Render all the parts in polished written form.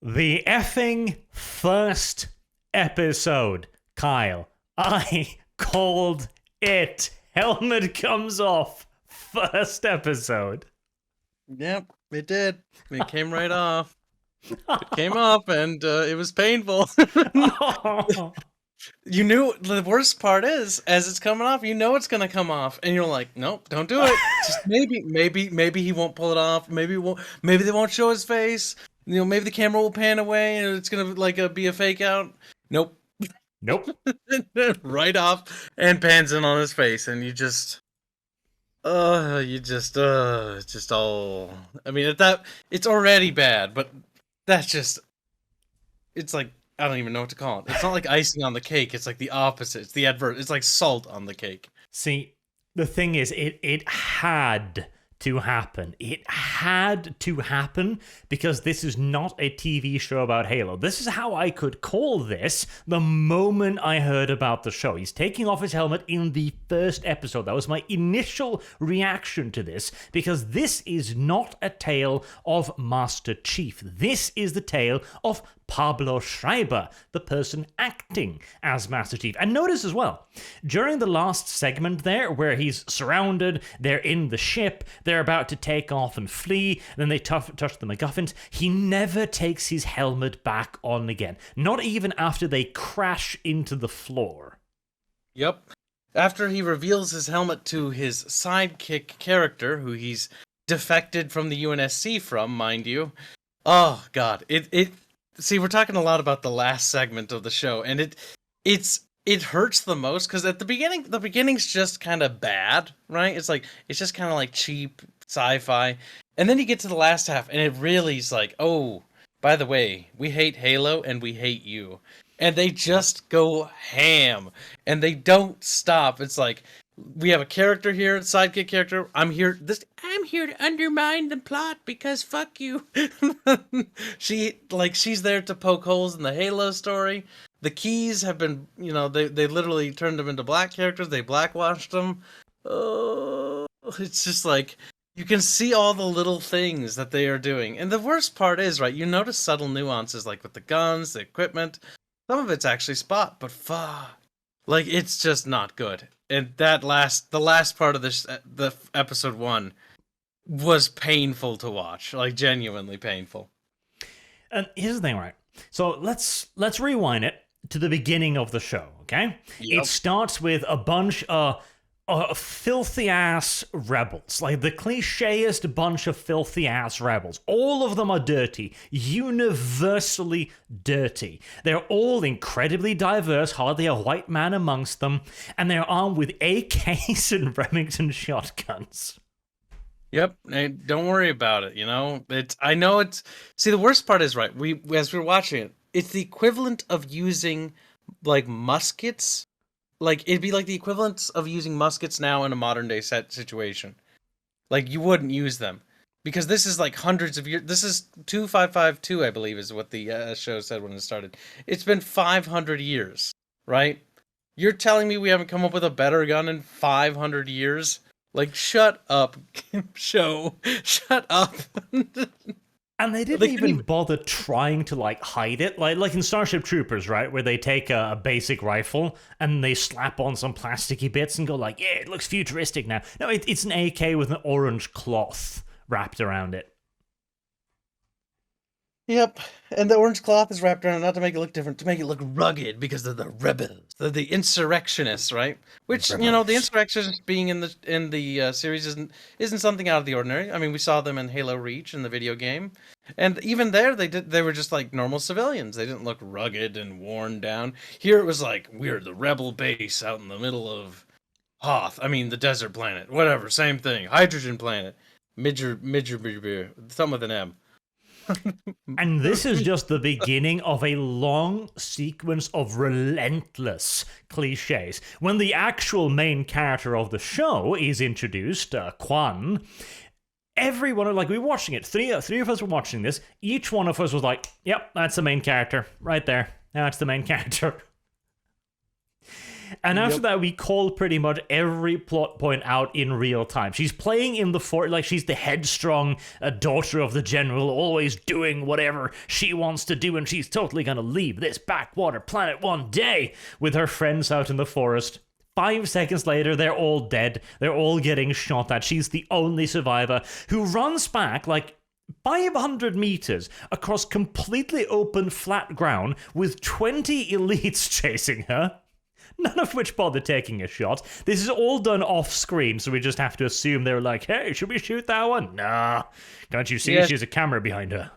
The effing first episode, Kyle. I called it. Helmet comes off. First episode. Yep, it did. It came right off. It came off, and it was painful. You knew the worst part is, as it's coming off, you know it's gonna come off, and you're like, nope, don't do it. Just maybe he won't pull it off. Maybe they won't show his face. You know, maybe the camera will pan away, and it's gonna be a fake out. Nope. Right off, and pans in on his face, and it's just all. I mean, it's already bad, but that's just. It's like. I don't even know what to call it. It's not like icing on the cake. It's like the opposite. It's the adverse. It's like salt on the cake. See, the thing is, it had to happen. It had to happen because this is not a TV show about Halo. This is how I could call this the moment I heard about the show. He's taking off his helmet in the first episode. That was my initial reaction to this because this is not a tale of Master Chief. This is the tale of Pablo Schreiber, the person acting as Master Chief. And notice as well, during the last segment there, where he's surrounded, they're in the ship, they're about to take off and flee, then they touch the MacGuffins, he never takes his helmet back on again. Not even after they crash into the floor. Yep. After he reveals his helmet to his sidekick character, who he's defected from the UNSC from, mind you. Oh, God. See, we're talking a lot about the last segment of the show, and it hurts the most because at the beginning's just kind of bad, right? It's just kind of like cheap sci-fi, and then you get to the last half, and it really is like, oh, by the way, we hate Halo and we hate you, and they just go ham, and they don't stop. It's like we have a character here, sidekick character. I'm here to undermine the plot because fuck you. She's there to poke holes in the Halo story. The keys have been, they literally turned them into black characters. They blackwashed them. Oh, it's just like you can see all the little things that they are doing. And the worst part is, right, you notice subtle nuances like with the guns, the equipment. Some of it's actually spot, but fuck. Like, it's just not good. And the last part of the episode 1 was painful to watch, like genuinely painful. And here's the thing, right? So let's rewind it to the beginning of the show, okay? Yep. It starts with a bunch of filthy-ass rebels, like the clicheist bunch of filthy-ass rebels. All of them are dirty, universally dirty. They're all incredibly diverse, hardly a white man amongst them, and they're armed with AKs and Remington shotguns. Yep, hey, don't worry about it, See, the worst part is, right, as we're watching it, it's the equivalent of using, like, muskets. Like, it'd be like the equivalent of using muskets now in a modern day situation. Like, you wouldn't use them. Because this is like hundreds of years. This is 2552, I believe, is what the show said when it started. It's been 500 years, right? You're telling me we haven't come up with a better gun in 500 years? Like, shut up, show. Shut up. And they didn't even bother trying to, like, hide it. Like in Starship Troopers, right? Where they take a basic rifle and they slap on some plasticky bits and go like, yeah, it looks futuristic now. No, it's an AK with an orange cloth wrapped around it. Yep, and the orange cloth is wrapped around it not to make it look different, to make it look rugged because they're the rebels. They're the insurrectionists, right? Which, rebels. The insurrectionists being in the series isn't something out of the ordinary. I mean, we saw them in Halo Reach in the video game. And even there, they were just like normal civilians. They didn't look rugged and worn down. Here it was like, we're the rebel base out in the middle of Hoth. I mean, the desert planet. Whatever, same thing. Hydrogen planet. Midger, something with an M. And this is just the beginning of a long sequence of relentless cliches. When the actual main character of the show is introduced, Quan, everyone, like, we were watching it. Three of us were watching this. Each one of us was like, yep, that's the main character. Right there. That's the main character. And after that, we call pretty much every plot point out in real time. She's playing in the fort like she's the headstrong daughter of the general, always doing whatever she wants to do, and she's totally gonna leave this backwater planet one day with her friends out in the forest. 5 seconds later, they're all dead. They're all getting shot at. She's the only survivor who runs back like 500 meters across completely open flat ground with 20 elites chasing her. None of which bother taking a shot. This is all done off screen, so we just have to assume they're like, hey, should we shoot that one? Nah. Can't you see she's a camera behind her?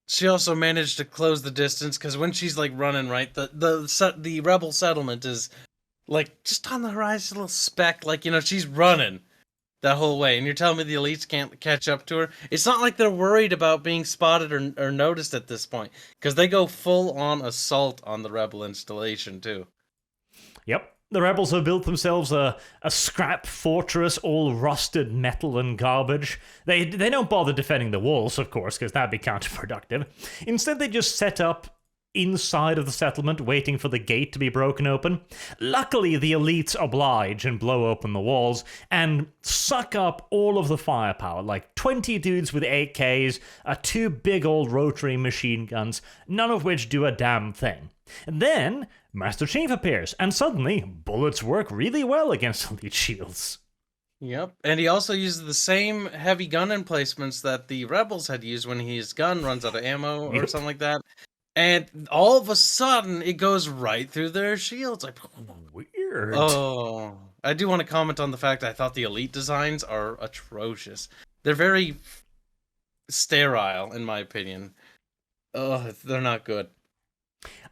She also managed to close the distance, because when she's like running, right, the rebel settlement is like just on the horizon, a little speck, like, you know, she's running that whole way, and you're telling me the elites can't catch up to her? It's not like they're worried about being spotted or noticed at this point, because they go full-on assault on the rebel installation, too. Yep. The rebels have built themselves a scrap fortress, all rusted metal and garbage. They don't bother defending the walls, of course, because that'd be counterproductive. Instead, they just set up inside of the settlement, waiting for the gate to be broken open. Luckily, the elites oblige and blow open the walls and suck up all of the firepower, like 20 dudes with AKs, 2 big old rotary machine guns, none of which do a damn thing. And then Master Chief appears, and suddenly bullets work really well against elite shields. Yep, and he also uses the same heavy gun emplacements that the rebels had used when his gun runs out of ammo or something like that. And all of a sudden, it goes right through their shields. Like, weird. Oh, I do want to comment on the fact that I thought the elite designs are atrocious. They're very sterile, in my opinion. Oh, they're not good.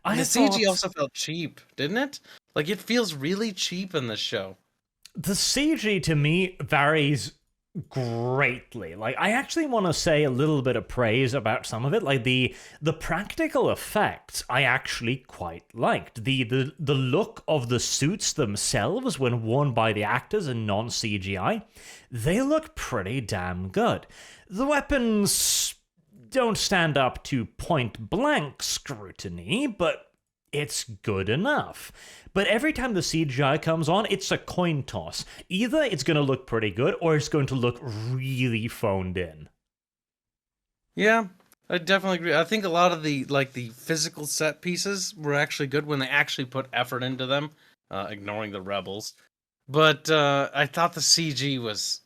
The CG also felt cheap, didn't it? Like, it feels really cheap in this show. The CG, to me, varies greatly. Like, I actually want to say a little bit of praise about some of it. Like, the practical effects I actually quite liked. The look of the suits themselves when worn by the actors and non-CGI, they look pretty damn good. The weapons don't stand up to point-blank scrutiny, but it's good enough. But every time the CGI comes on, it's a coin toss. Either it's going to look pretty good, or it's going to look really phoned in. Yeah, I definitely agree. I think a lot of the physical set pieces were actually good when they actually put effort into them, ignoring the rebels. But I thought the CG was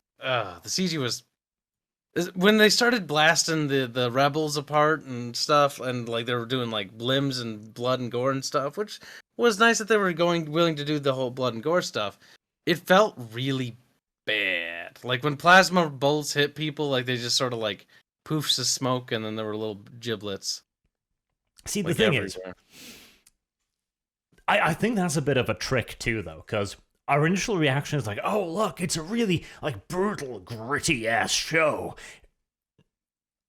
when they started blasting the rebels apart and stuff, and like they were doing like limbs and blood and gore and stuff, which was nice that they were willing to do the whole blood and gore stuff. It felt really bad. Like when plasma bolts hit people, like they just sort of like poofs of smoke, and then there were little giblets. See, the thing is, I think that's a bit of a trick too, though, because our initial reaction is like, oh, look, it's a really, like, brutal, gritty-ass show.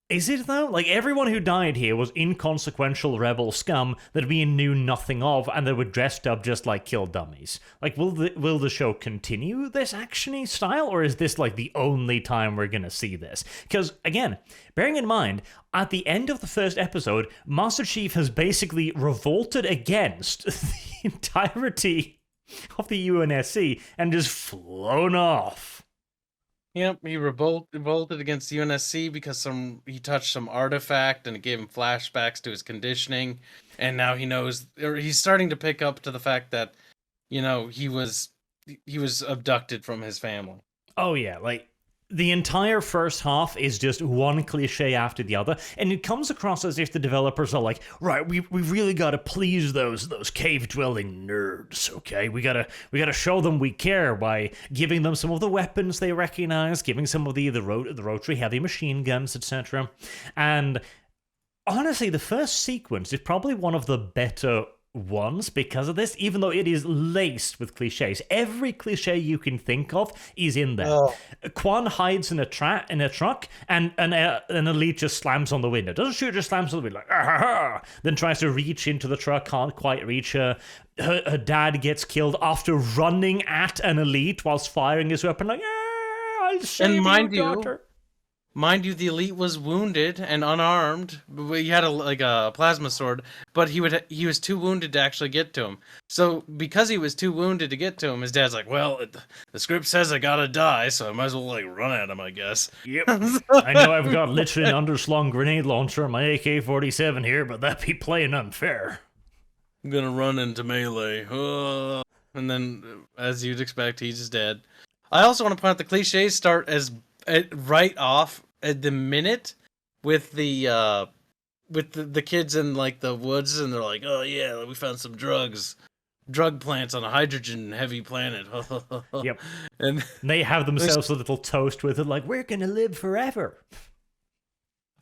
Is it, though? Like, everyone who died here was inconsequential rebel scum that we knew nothing of, and they were dressed up just like kill dummies. Like, will the show continue this action-y style, or is this, like, the only time we're gonna see this? Because, again, bearing in mind, at the end of the first episode, Master Chief has basically revolted against the entirety of the UNSC and just flown off. Yep, he revolted against the UNSC because he touched some artifact and it gave him flashbacks to his conditioning, and now he knows, or he's starting to pick up to the fact that, you know, he was abducted from his family. Oh yeah, like the entire first half is just one cliche after the other, and it comes across as if the developers are like, right, we really gotta please those cave-dwelling nerds, okay? We gotta show them we care by giving them some of the weapons they recognize, giving some of the rotary heavy machine guns, etc. And honestly, the first sequence is probably one of the better ones because of this, even though it is laced with cliches. Every cliche you can think of is in there. Oh. Quan hides in a truck, and an elite just slams on the window. Doesn't shoot, just slams on the window, like, ah, ha, ha. Then tries to reach into the truck, can't quite reach her. Her dad gets killed after running at an elite whilst firing his weapon, like, I'll save your daughter. Mind you, the elite was wounded and unarmed. He had a plasma sword, but he was too wounded to actually get to him. So because he was too wounded to get to him, his dad's like, "Well, the script says I gotta die, so I might as well like run at him, I guess." Yep. I know I've got literally an underslung grenade launcher on my AK-47 here, but that'd be playing unfair. I'm gonna run into melee. And then, as you'd expect, he's just dead. I also want to point out the cliches start right off at the minute with the kids in like the woods, and they're like, "Oh yeah, we found some drug plants on a hydrogen heavy planet." Yep. And they have themselves a little toast with it, like, "We're gonna live forever."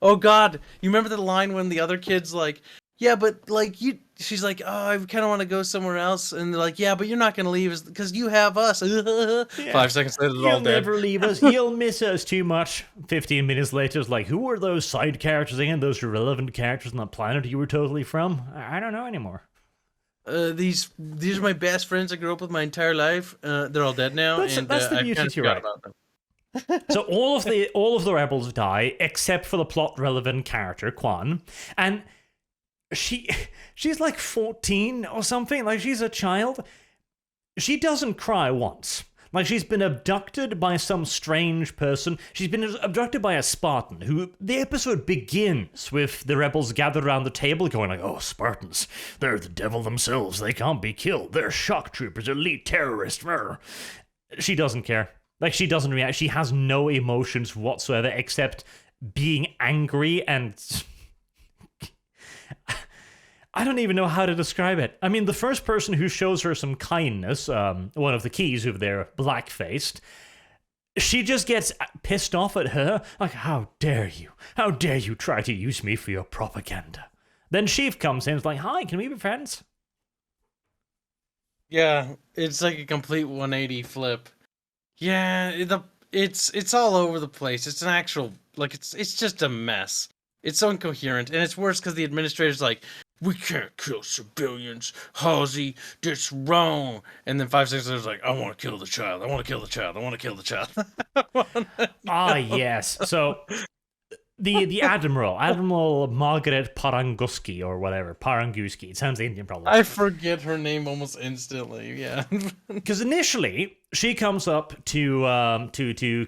Oh God, you remember the line when the other kid's like, "Yeah, but like you," she's like, "Oh, I kind of want to go somewhere else," and they're like, "Yeah, but you're not gonna leave because you have us." Yeah. 5 seconds later, they're all dead. You'll never leave us. You'll miss us too much. 15 minutes later, it's like, who were those side characters again? Those irrelevant characters on that planet you were totally from? I don't know anymore. These are my best friends I grew up with my entire life. They're all dead now, that's the beauty to right about them. So all of the rebels die except for the plot relevant character Quan, and she's like 14 or something. Like, she's a child. She doesn't cry once. Like, she's been abducted by some strange person. She's been abducted by a Spartan, who the episode begins with the rebels gathered around the table going like, "Oh, Spartans, they're the devil themselves. They can't be killed. They're shock troopers, elite terrorists." She doesn't care. Like, she doesn't react. She has no emotions whatsoever except being angry and... I don't even know how to describe it. I mean, the first person who shows her some kindness, one of the keys over there, black-faced, she just gets pissed off at her. Like, "How dare you? How dare you try to use me for your propaganda?" Then Sheev comes in and is like, "Hi, can we be friends?" Yeah, it's like a complete 180 flip. Yeah, it's all over the place. It's an actual, like, it's just a mess. It's so incoherent, and it's worse because the administrator's like, "We can't kill civilians, Halsey, that's wrong." And then 5 seconds later, like, "I want to kill the child. I want to kill the child. I want to kill the child." Yes. So the Admiral Margaret Paranguski or whatever, Paranguski. It sounds Indian, probably. I forget her name almost instantly. Yeah, because initially she comes up to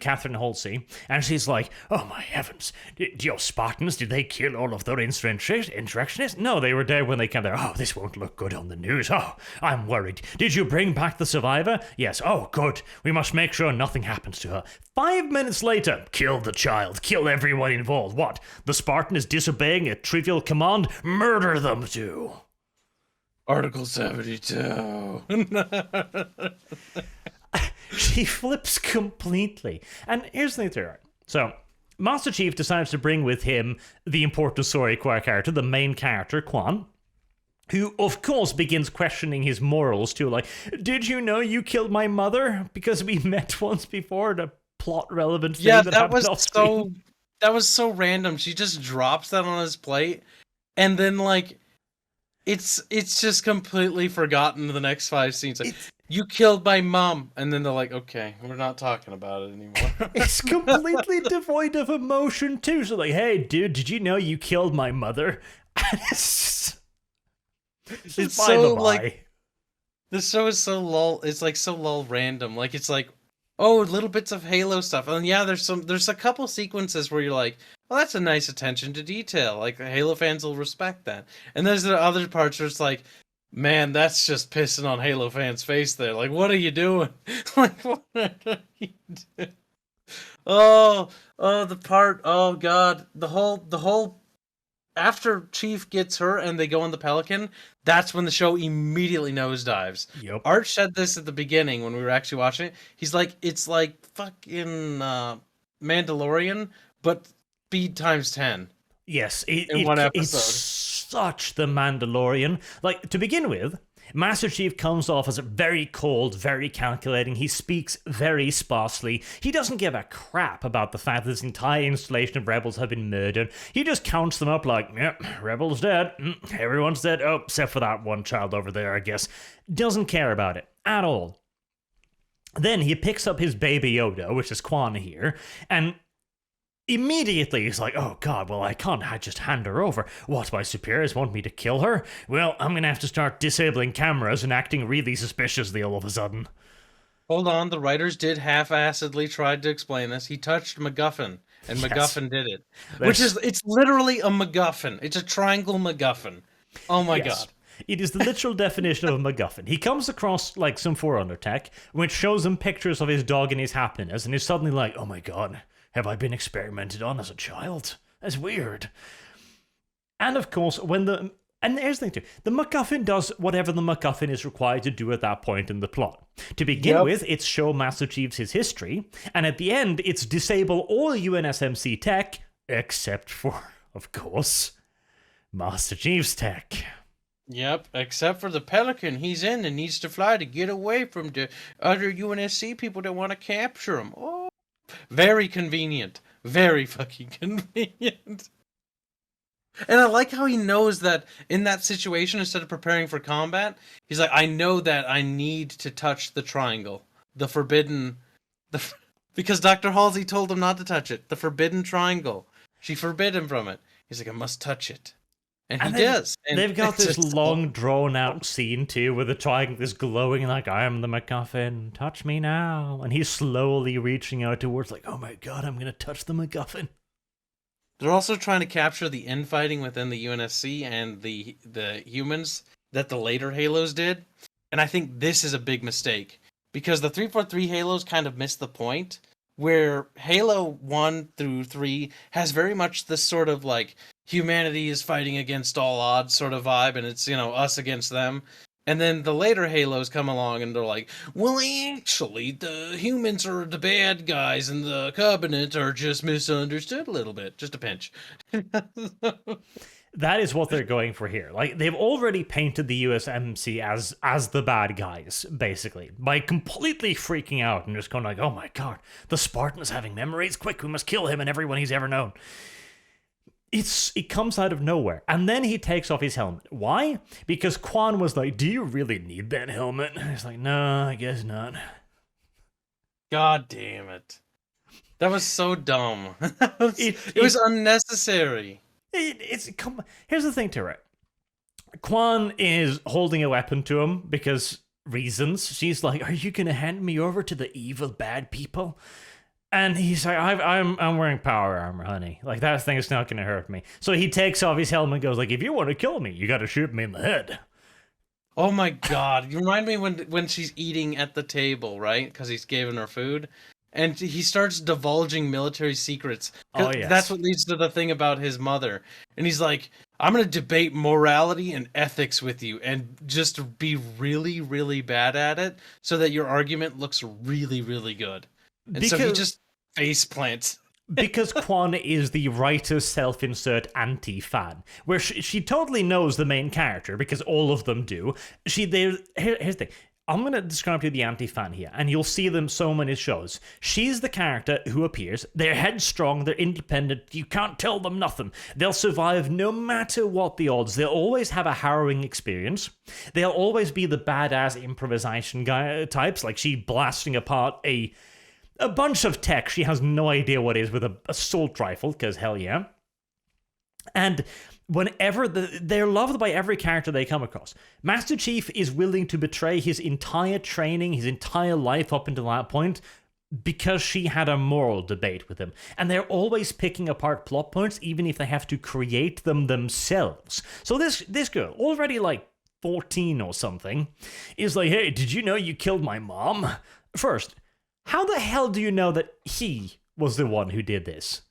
Catherine Halsey, and she's like, "Oh my heavens, your Spartans, did they kill all of their insurrectionists? No, they were dead when they came there. Oh, this won't look good on the news. Oh, I'm worried. Did you bring back the survivor? Yes. Oh, good. We must make sure nothing happens to her." 5 minutes later, kill the child. Kill everyone involved. What? The Spartan is disobeying a trivial command? Murder them too. Article 72. She flips completely. And here's the thing. So, Master Chief decides to bring with him the important story character, the main character, Quan, who, of course, begins questioning his morals too. Like, "Did you know you killed my mother? Because we met once before, the plot-relevant thing that happened off screen." That was so random. She just drops that on his plate, and then, like, it's just completely forgotten in the next 5 scenes. Like, "You killed my mom," and then they're like, "Okay, we're not talking about it anymore." It's completely devoid of emotion too. So like, "Hey, dude, did you know you killed my mother?" And it's so like, the show is so lull. It's like so lull random. Like, it's like, oh, little bits of Halo stuff, and yeah, there's a couple sequences where you're like, "Well, that's a nice attention to detail." Like, the Halo fans will respect that. And there's the other parts where it's like, "Man, that's just pissing on Halo fans' face there. Like, what are you doing?" Like, what are you doing? Oh, the part. Oh God, the whole. After Chief gets her and they go on the Pelican, that's when the show immediately nosedives. Yep. Art said this at the beginning when we were actually watching it. He's like, "It's like fucking Mandalorian, but speed times 10. Yes, in one episode. It's such the Mandalorian. Like, to begin with, Master Chief comes off as very cold, very calculating. He speaks very sparsely. He doesn't give a crap about the fact that this entire installation of rebels have been murdered. He just counts them up like, "Yep, rebels dead. Everyone's dead. Oh, except for that one child over there, I guess." Doesn't care about it at all. Then he picks up his baby Yoda, which is Quan here, and Immediately, he's like, oh god, well, I can't just hand her over. What, my superiors want me to kill her? Well, I'm gonna have to start disabling cameras and acting really suspiciously all of a sudden. Hold on, the writers did half-assedly try to explain this. He touched MacGuffin, and Yes. MacGuffin did it. There's- It's literally a MacGuffin. It's a triangle MacGuffin. Oh my Yes. god. It is the literal definition of a MacGuffin. He comes across like some Forerunner tech, which shows him pictures of his dog and his happiness, and he's suddenly like, oh my god, have I been experimented on as a child? That's weird. And of course, and here's the thing too, the MacGuffin does whatever the MacGuffin is required to do at that point in the plot. To begin with, it's show Master Chief's his history, and at the end, it's disable all UNSMC tech, except for, of course, Master Chief's tech. Yep, except for the Pelican he's in and needs to fly to get away from the other UNSC people that want to capture him. Oh, very convenient. Very fucking convenient. And I like how he knows that in that situation, instead of preparing for combat, he's like, I know that I need to touch the triangle. The forbidden... because Dr. Halsey told him not to touch it. The forbidden triangle. She forbid him from it. He's like, I must touch it. And he does. And they've got it's this just- long, drawn-out scene, too, where the triangle is glowing like, I am the MacGuffin, touch me now. And he's slowly reaching out towards, like, oh my god, I'm gonna touch the MacGuffin. They're also trying to capture the infighting within the UNSC and the humans that the later Halos did. And I think this is a big mistake. Because the 343 Halos kind of missed the point. Where Halo 1 through 3 has very much this sort of like humanity is fighting against all odds sort of vibe, and it's, you know, us against them. And then the later Halos come along and they're like, well, actually, the humans are the bad guys and the Covenant are just misunderstood a little bit. Just a pinch. That is what they're going for here. Like, they've already painted the USMC as the bad guys, basically, by completely freaking out and just going like, oh my god, the Spartan is having memories, quick, we must kill him and everyone he's ever known. It comes out of nowhere, and then he takes off his helmet. Why? Because Quan was like, do you really need that helmet? And he's like, no, I guess not. God damn it. That was so dumb. It was unnecessary. Here's the thing to it. Quan is holding a weapon to him because reasons. She's like, are you gonna hand me over to the evil bad people? And he's like, I'm wearing power armor, honey. Like, that thing is not gonna hurt me. So he takes off his helmet and goes like, if you want to kill me, you gotta shoot me in the head. Oh my god. You remind me when she's eating at the table, right? Because he's giving her food. And he starts divulging military secrets. Oh, yes. That's what leads to the thing about his mother. And he's like, I'm going to debate morality and ethics with you and just be really, really bad at it so that your argument looks really, really good. And so he just face plants. Because Quan is the writer's self-insert anti-fan, where she totally knows the main character, because all of them do. Here's the thing. I'm going to describe to you the anti-fan here, and you'll see them so many shows. She's the character who appears. They're headstrong, they're independent, you can't tell them nothing. They'll survive no matter what the odds. They'll always have a harrowing experience. They'll always be the badass improvisation guy types, like she blasting apart a bunch of tech she has no idea what is with a assault rifle, because hell yeah. And whenever they're loved by every character they come across. Master Chief is willing to betray his entire training, his entire life up until that point, because she had a moral debate with him. And they're always picking apart plot points, even if they have to create them themselves. So this girl, already like 14 or something, is like, hey, did you know you killed my mom? First, how the hell do you know that he was the one who did this?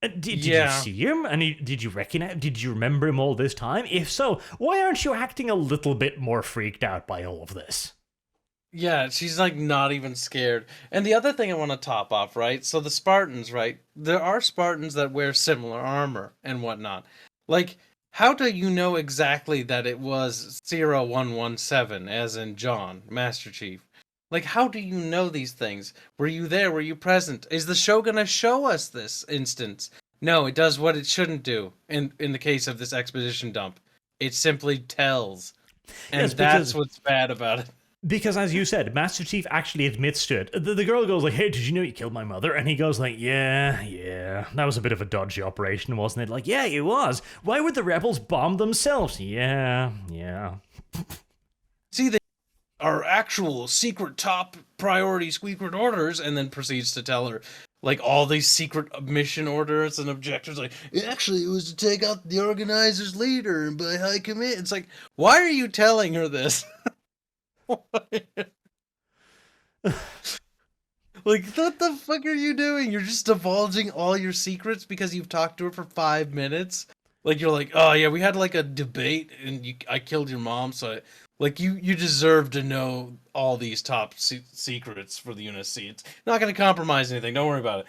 Did you see him? And did you recognize? Did you remember him all this time? If so, why aren't you acting a little bit more freaked out by all of this? Yeah, she's like not even scared. And the other thing I want to top off, right? So the Spartans, right? There are Spartans that wear similar armor and whatnot. Like, how do you know exactly that it was 0117, as in John, Master Chief? Like, how do you know these things? Were you there? Were you present? Is the show gonna show us this instance? No, it does what it shouldn't do in the case of this exposition dump. It simply tells. And Yes, that's what's bad about it. Because as you said, Master Chief actually admits to it. The girl goes like, hey, did you know you killed my mother? And he goes like, yeah, that was a bit of a dodgy operation, wasn't it? Like, yeah, it was. Why would the rebels bomb themselves? Yeah. See, they are actual secret top priority secret orders, and then proceeds to tell her like all these secret mission orders and objectives. Like, actually, it was to take out the organizer's leader and by high command. It's like, why are you telling her this? Like, what the fuck are you doing? You're just divulging all your secrets because you've talked to her for 5 minutes. Like, you're like, oh yeah, we had like a debate and I killed your mom, so you deserve to know all these top secrets for the UNSC. It's not going to compromise anything. Don't worry about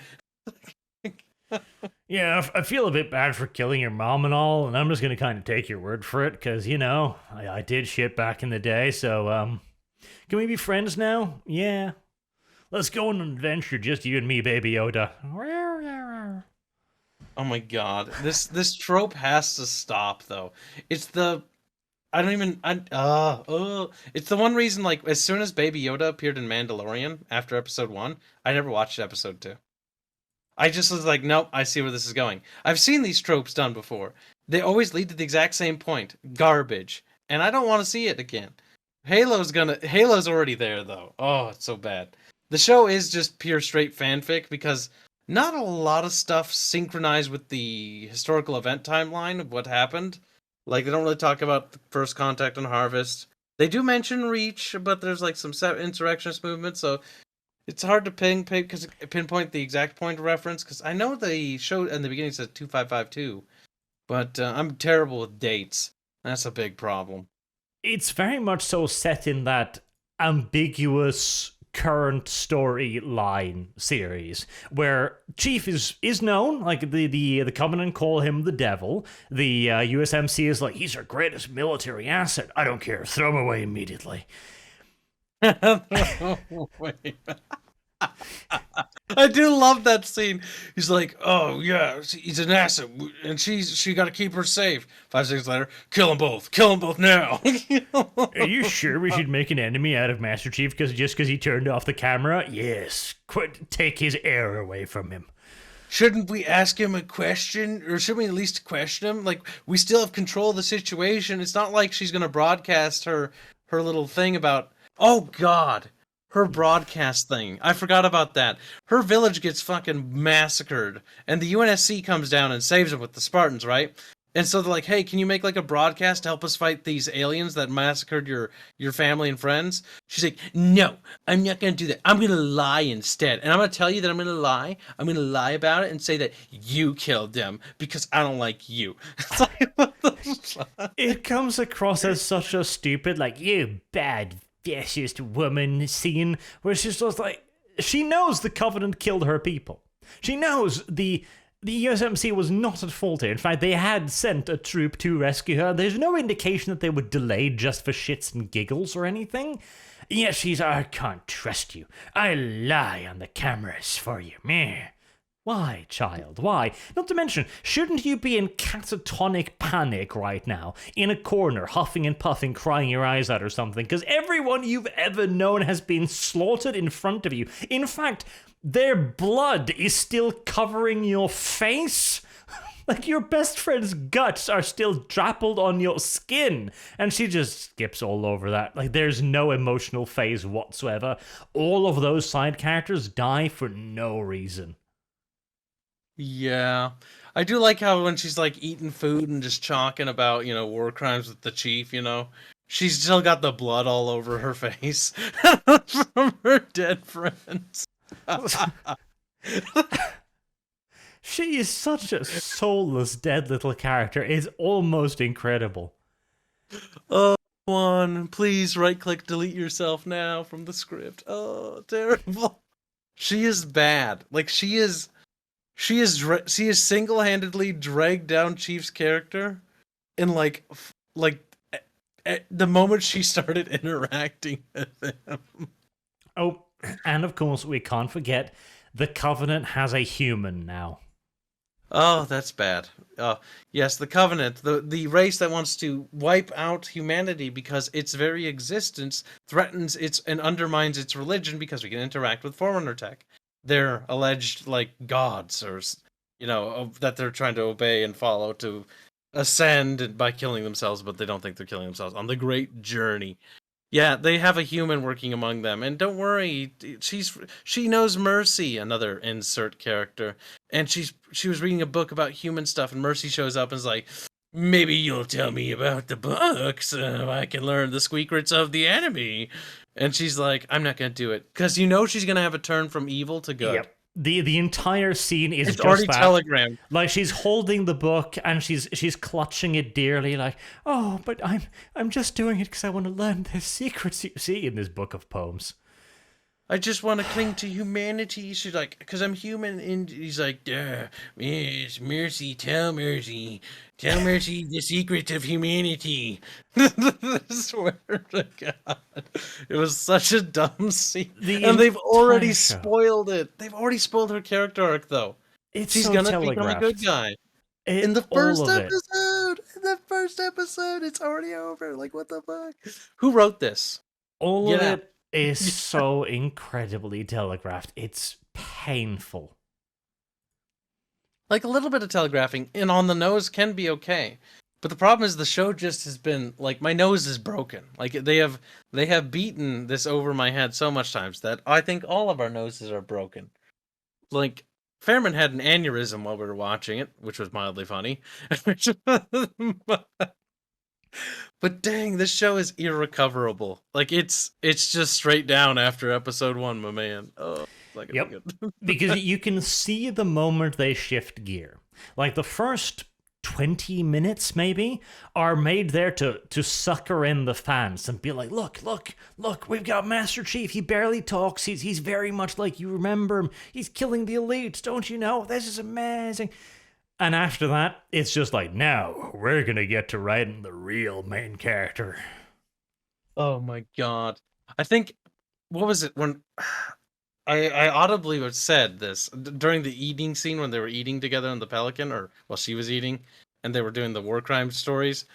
it. Yeah, I feel a bit bad for killing your mom and all, and I'm just going to kind of take your word for it, because, you know, I did shit back in the day, so, can we be friends now? Yeah. Let's go on an adventure, just you and me, Baby Yoda. Oh my god. This trope has to stop, though. It's the... It's the one reason, like, as soon as Baby Yoda appeared in Mandalorian after episode 1, I never watched episode 2. I just was like, nope, I see where this is going. I've seen these tropes done before. They always lead to the exact same point. Garbage. And I don't want to see it again. Halo's already there, though. Oh, it's so bad. The show is just pure straight fanfic because not a lot of stuff synchronized with the historical event timeline of what happened. Like, they don't really talk about the First Contact and Harvest. They do mention Reach, but there's like some insurrectionist movement, so it's hard to pinpoint the exact point of reference, because I know the show in the beginning says 2552, but I'm terrible with dates. That's a big problem. It's very much so set in that ambiguous current storyline series where Chief is known, like the Covenant call him the devil, the USMC is like, he's our greatest military asset, I don't care, throw him away immediately. Wait. I do love that scene. He's like, oh yeah, he's an asset, and she got to keep her safe. 5 seconds later, kill them both now. Are you sure we should make an enemy out of Master Chief because he turned off the camera? Yes, take his air away from him. Shouldn't we ask him a question, or should we at least question him? Like, we still have control of the situation. It's not like she's gonna broadcast her little thing about, oh god, her broadcast thing. I forgot about that. Her village gets fucking massacred, and the UNSC comes down and saves them with the Spartans, right? And so they're like, hey, can you make like a broadcast to help us fight these aliens that massacred your family and friends? She's like, no, I'm not going to do that. I'm going to lie instead. And I'm going to tell you that I'm going to lie. I'm going to lie about it and say that you killed them because I don't like you. It's like, what the fuck? It comes across as such a stupid, like, you bad fascist woman scene where she's just like, she knows the Covenant killed her people. She knows the USMC was not at fault here. In fact, they had sent a troop to rescue her. There's no indication that they were delayed just for shits and giggles or anything. Yes, she's, I can't trust you. I lie on the cameras for you. Meh. Why, child, why? Not to mention, shouldn't you be in catatonic panic right now, in a corner, huffing and puffing, crying your eyes out or something, because everyone you've ever known has been slaughtered in front of you. In fact, their blood is still covering your face. Like, your best friend's guts are still drappled on your skin. And she just skips all over that. Like, there's no emotional phase whatsoever. All of those side characters die for no reason. Yeah. I do like how when she's like eating food and just talking about, war crimes with the chief, she's still got the blood all over her face from her dead friends. She is such a soulless, dead little character. It's almost incredible. Oh, one, please right-click delete yourself now from the script. Oh, terrible. She is bad. Like, she is single-handedly dragged down Chief's character in like the moment she started interacting with him. Oh, and of course we can't forget the Covenant has a human now. Oh, that's bad. Yes, the Covenant, the race that wants to wipe out humanity because its very existence threatens its and undermines its religion because we can interact with Forerunner tech. They're alleged like gods, or that they're trying to obey and follow to ascend by killing themselves, but they don't think they're killing themselves on the great journey. Yeah, they have a human working among them, and don't worry, she knows Mercy, another insert character, and she was reading a book about human stuff, and Mercy shows up and is like, maybe you'll tell me about the books, so I can learn the secrets of the enemy. And she's like, I'm not gonna do it, because she's gonna have a turn from evil to good. Yep. The entire scene is It's just already that. telegrammed. Like, she's holding the book and she's clutching it dearly, like, oh, but I'm just doing it because I want to learn the secrets you see in this book of poems. I just want to cling to humanity. She's like, because I'm human. And he's like, Miss Mercy, tell Mercy the secret of humanity. I swear to God. It was such a dumb scene. And they've already spoiled it. They've already spoiled her character arc, though. She's so going to become a good guy. In the first episode, it's already over. Like, what the fuck? Who wrote this? All of it is so incredibly telegraphed. It's painful. Like, a little bit of telegraphing and on the nose can be okay. But the problem is the show just has been like, my nose is broken. Like, they have beaten this over my head so much times that I think all of our noses are broken. Like, Fairman had an aneurysm while we were watching it, which was mildly funny. But dang, this show is irrecoverable. Like, it's just straight down after episode 1, my man. Oh, yep. Because you can see the moment they shift gear. Like, the first 20 minutes, maybe, are made there to sucker in the fans and be like, look, we've got Master Chief. He barely talks. He's very much like you remember him. He's killing the elites, don't you know? This is amazing. And after that, it's just like, now we're going to get to writing the real main character. Oh my God. I think, what was it when I audibly said this during the eating scene when they were eating together on the Pelican, or while she was eating and they were doing the war crime stories.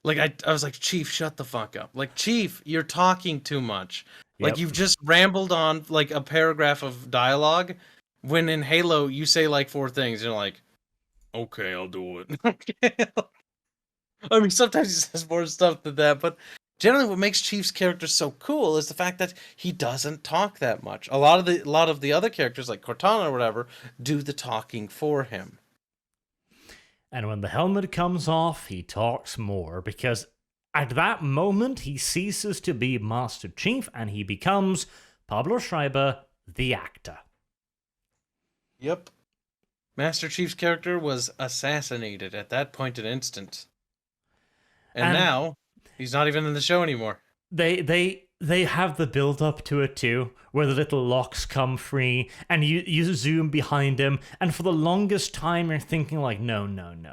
Like, I was like, Chief, shut the fuck up. Like, Chief, you're talking too much. Yep. Like, you've just rambled on like a paragraph of dialogue when in Halo you say like 4 things. You're like, okay, I'll do it. I mean, sometimes he says more stuff than that, but generally what makes Chief's character so cool is the fact that he doesn't talk that much. A lot of the other characters, like Cortana or whatever, do the talking for him. And when the helmet comes off, he talks more, because at that moment, he ceases to be Master Chief, and he becomes Pablo Schreiber, the actor. Yep. Master Chief's character was assassinated at that point and instant. And now, he's not even in the show anymore. They have the build up to it too, where the little locks come free, and you zoom behind him, and for the longest time you're thinking like, no,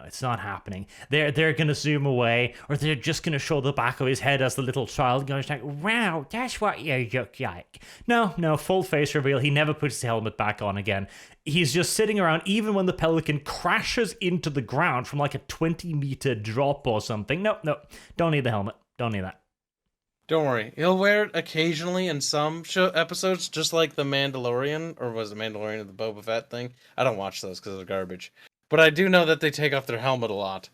it's not happening. They're gonna zoom away, or they're just gonna show the back of his head as the little child goes like, wow, that's what you look like. No, full face reveal. He never puts his helmet back on again. He's just sitting around, even when the Pelican crashes into the ground from like a 20-meter drop or something. No, don't need the helmet. Don't need that. Don't worry. He'll wear it occasionally in some episodes, just like the Mandalorian, or was it Mandalorian or the Boba Fett thing? I don't watch those because they're garbage. But I do know that they take off their helmet a lot.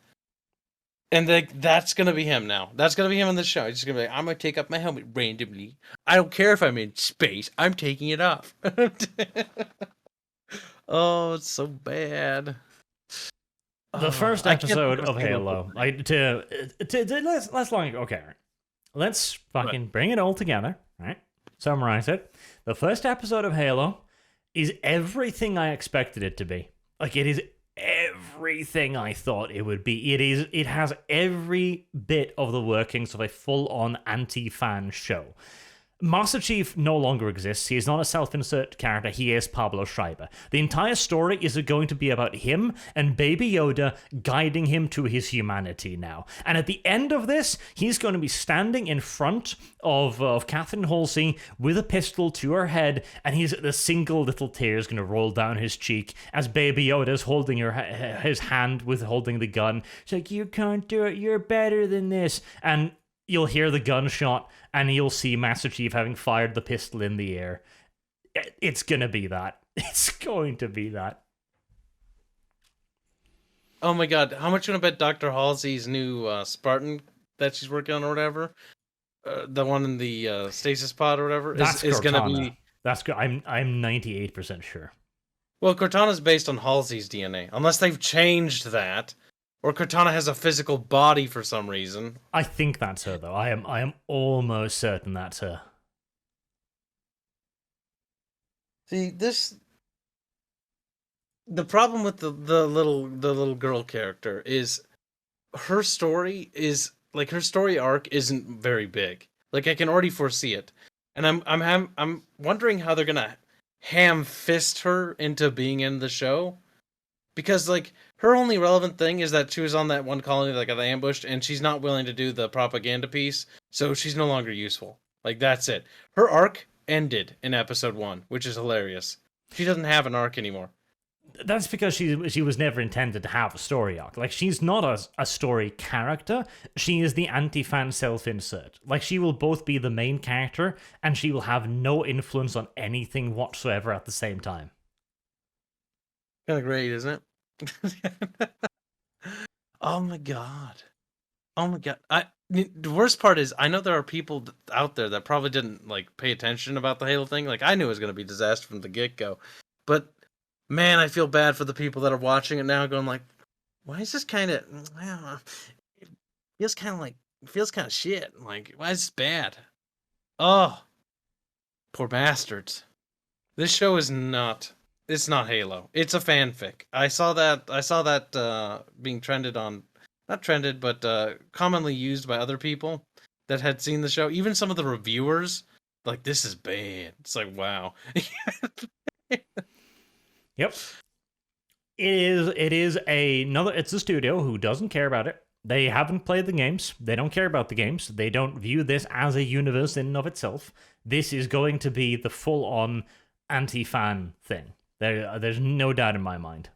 And that's going to be him now. That's going to be him in the show. He's just going to be like, I'm going to take off my helmet randomly. I don't care if I'm in space. I'm taking it off. Oh, it's so bad. The first episode of Halo. Let's fucking bring it all together, right? Summarize it. The first episode of Halo is everything I expected it to be. Like, it is everything I thought it would be. It has every bit of the workings of a full-on anti-fan show. Master Chief no longer exists. He is not a self-insert character. He is Pablo Schreiber. The entire story is going to be about him and Baby Yoda guiding him to his humanity now. And at the end of this, he's going to be standing in front of Catherine Halsey with a pistol to her head, and the single little tear is going to roll down his cheek as Baby Yoda is holding his hand with holding the gun. It's like, you can't do it. You're better than this. And you'll hear the gunshot, and you'll see Master Chief having fired the pistol in the air. It's gonna be that. It's going to be that. Oh my god, how much you gonna bet Dr. Halsey's new Spartan that she's working on or whatever? The one in the stasis pod or whatever? Is gonna be... That's good. I'm 98% sure. Well, Cortana's based on Halsey's DNA, unless they've changed that. Or Cortana has a physical body for some reason. I think that's her, though. I am almost certain that's her. See, the problem with the little girl character is her story is like her story arc isn't very big. Like I can already foresee it, and I'm wondering how they're gonna ham fist her into being in the show. Because, like, her only relevant thing is that she was on that one colony that got ambushed, and she's not willing to do the propaganda piece, so she's no longer useful. Like, that's it. Her arc ended in episode 1, which is hilarious. She doesn't have an arc anymore. That's because she was never intended to have a story arc. Like, she's not a story character. She is the anti-fan self-insert. Like, she will both be the main character, and she will have no influence on anything whatsoever at the same time. Kind of great, isn't it? Oh my god. The worst part is I know there are people out there that probably didn't like pay attention about the Halo thing. Like I knew it was going to be disaster from the get-go. But man, I feel bad for the people that are watching it now going like, why is this kind of it feels kind of shit. Like why is this bad? Oh. Poor bastards. This show is not... It's not Halo. It's a fanfic. I saw that being trended on, not trended, but commonly used by other people that had seen the show. Even some of the reviewers, like, this is bad. It's like, wow. Yep. It's a studio who doesn't care about it. They haven't played the games. They don't care about the games. They don't view this as a universe in and of itself. This is going to be the full-on anti-fan thing. There's no doubt in my mind.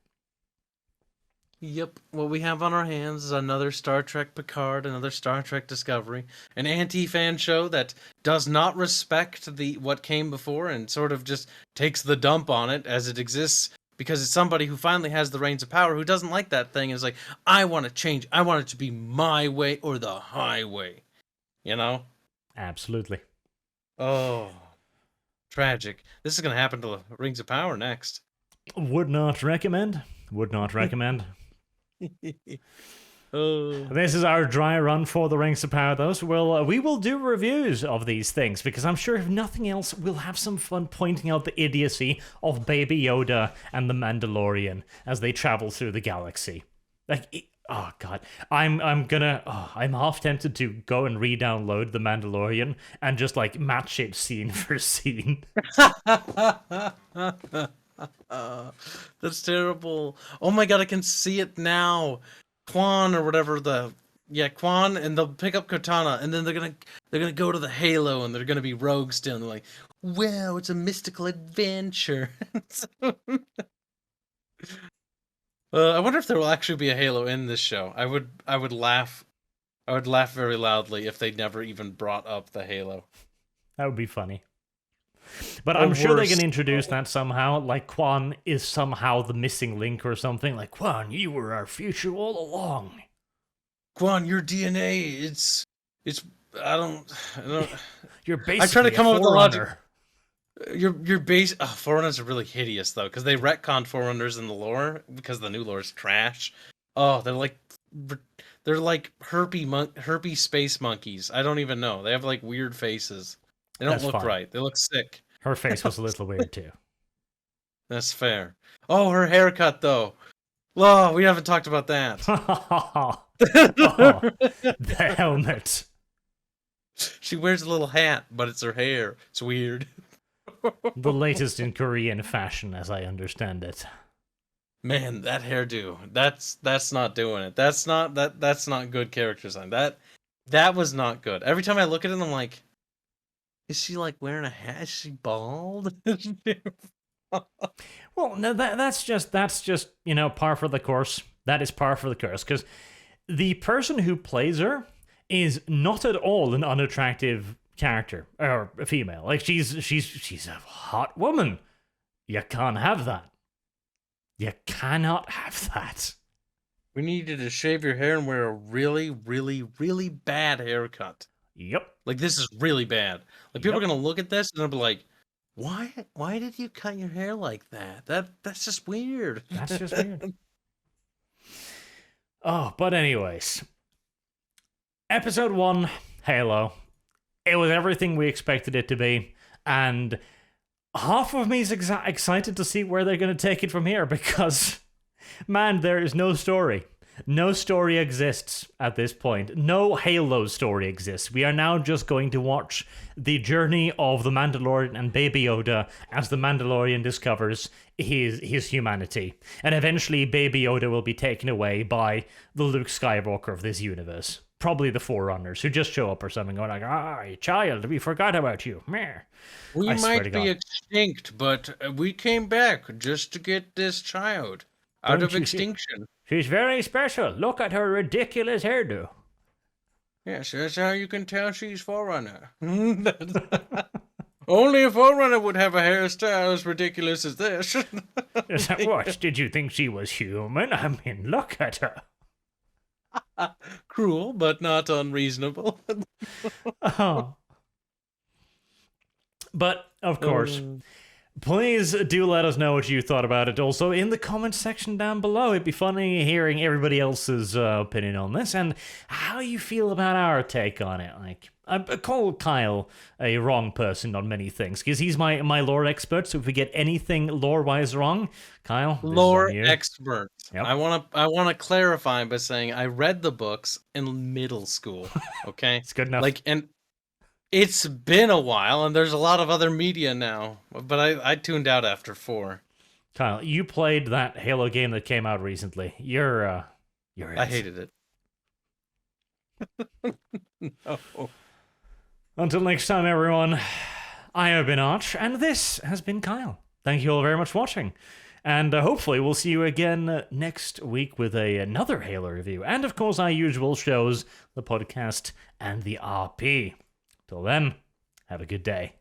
Yep, what we have on our hands is another Star Trek Picard, another Star Trek Discovery, an anti-fan show that does not respect what came before and sort of just takes the dump on it as it exists because it's somebody who finally has the reins of power who doesn't like that thing and is like, I want to change, I want it to be my way or the highway, you know? Absolutely. Oh... Tragic. This is going to happen to Rings of Power next. Would not recommend. Would not recommend. Oh. This is our dry run for the Rings of Power, though. So we will do reviews of these things because I'm sure if nothing else, we'll have some fun pointing out the idiocy of Baby Yoda and the Mandalorian as they travel through the galaxy. Like, oh god, I'm half tempted to go and re-download the Mandalorian and just like match it scene for scene. That's terrible. Oh my god, I can see it now. Quan or whatever Quan, and they'll pick up Cortana, and then they're gonna go to the Halo, and they're gonna be rogue still. And they're like, "Wow, it's a mystical adventure." I wonder if there will actually be a Halo in this show. I would laugh. I would laugh very loudly if they never even brought up the Halo. That would be funny. But I'm sure they can introduce that somehow. Like Quan is somehow the missing link or something. Like, Quan, you were our future all along. Quan, your DNA, it's. I don't. You're basically I try to come up with the logic. Your base Forerunners are really hideous though, because they retconned Forerunners in the lore because the new lore is trash. Oh, they're like herpy space monkeys. I don't even know. They have like weird faces. They don't look right. They look sick. Her face was a little weird too. That's fair. Oh, her haircut though. Oh, we haven't talked about that. Oh, the helmet. She wears a little hat, but it's her hair. It's weird. The latest in Korean fashion, as I understand it. Man, that hairdo. That's not doing it. That's not good character design. That was not good. Every time I look at it, I'm like, is she like wearing a hat? Is she bald? Well, no, that's just par for the course. That is par for the course, because the person who plays her is not at all an unattractive character or a female. Like she's a hot woman. You can't have that. You cannot have that. We need you to shave your hair and wear a really, really, really bad haircut. Yep. Like this is really bad. Like people Yep. are gonna look at this and they'll be like, Why did you cut your hair like that? That's just weird. That's just weird. Oh, but anyways. Episode 1, Halo. It was everything we expected it to be, and half of me is excited to see where they're going to take it from here, because, man, there is no story. No story exists at this point. No Halo story exists. We are now just going to watch the journey of the Mandalorian and Baby Yoda as the Mandalorian discovers his humanity. And eventually Baby Yoda will be taken away by the Luke Skywalker of this universe. Probably the Forerunners, who just show up or something, going like, child, we forgot about you. Meh. We I swear to might be God. extinct, but we came back just to get this child out Don't of you see? extinction. She's very special. Look at her ridiculous hairdo. Yes, that's how you can tell she's Forerunner. Only a Forerunner would have a hairstyle as ridiculous as this. Is that what? Did you think she was human? I mean, look at her. Cruel, but not unreasonable. Oh. But, of course, please do let us know what you thought about it also in the comments section down below. It'd be funny hearing everybody else's opinion on this and how you feel about our take on it. Like, I call Kyle a wrong person on many things because he's my lore expert. So if we get anything lore-wise wrong, Kyle, this Lore is on you. expert. Yep. I wanna clarify by saying I read the books in middle school. Okay, It's good enough. like, and it's been a while, and there's a lot of other media now. But I tuned out after 4. Kyle, you played that Halo game that came out recently. You're I hated it. No. Until next time, everyone, I have been Arch, and this has been Kyle. Thank you all very much for watching, and hopefully we'll see you again next week with another Halo review, and of course our usual shows, the podcast and the RP. Till then, have a good day.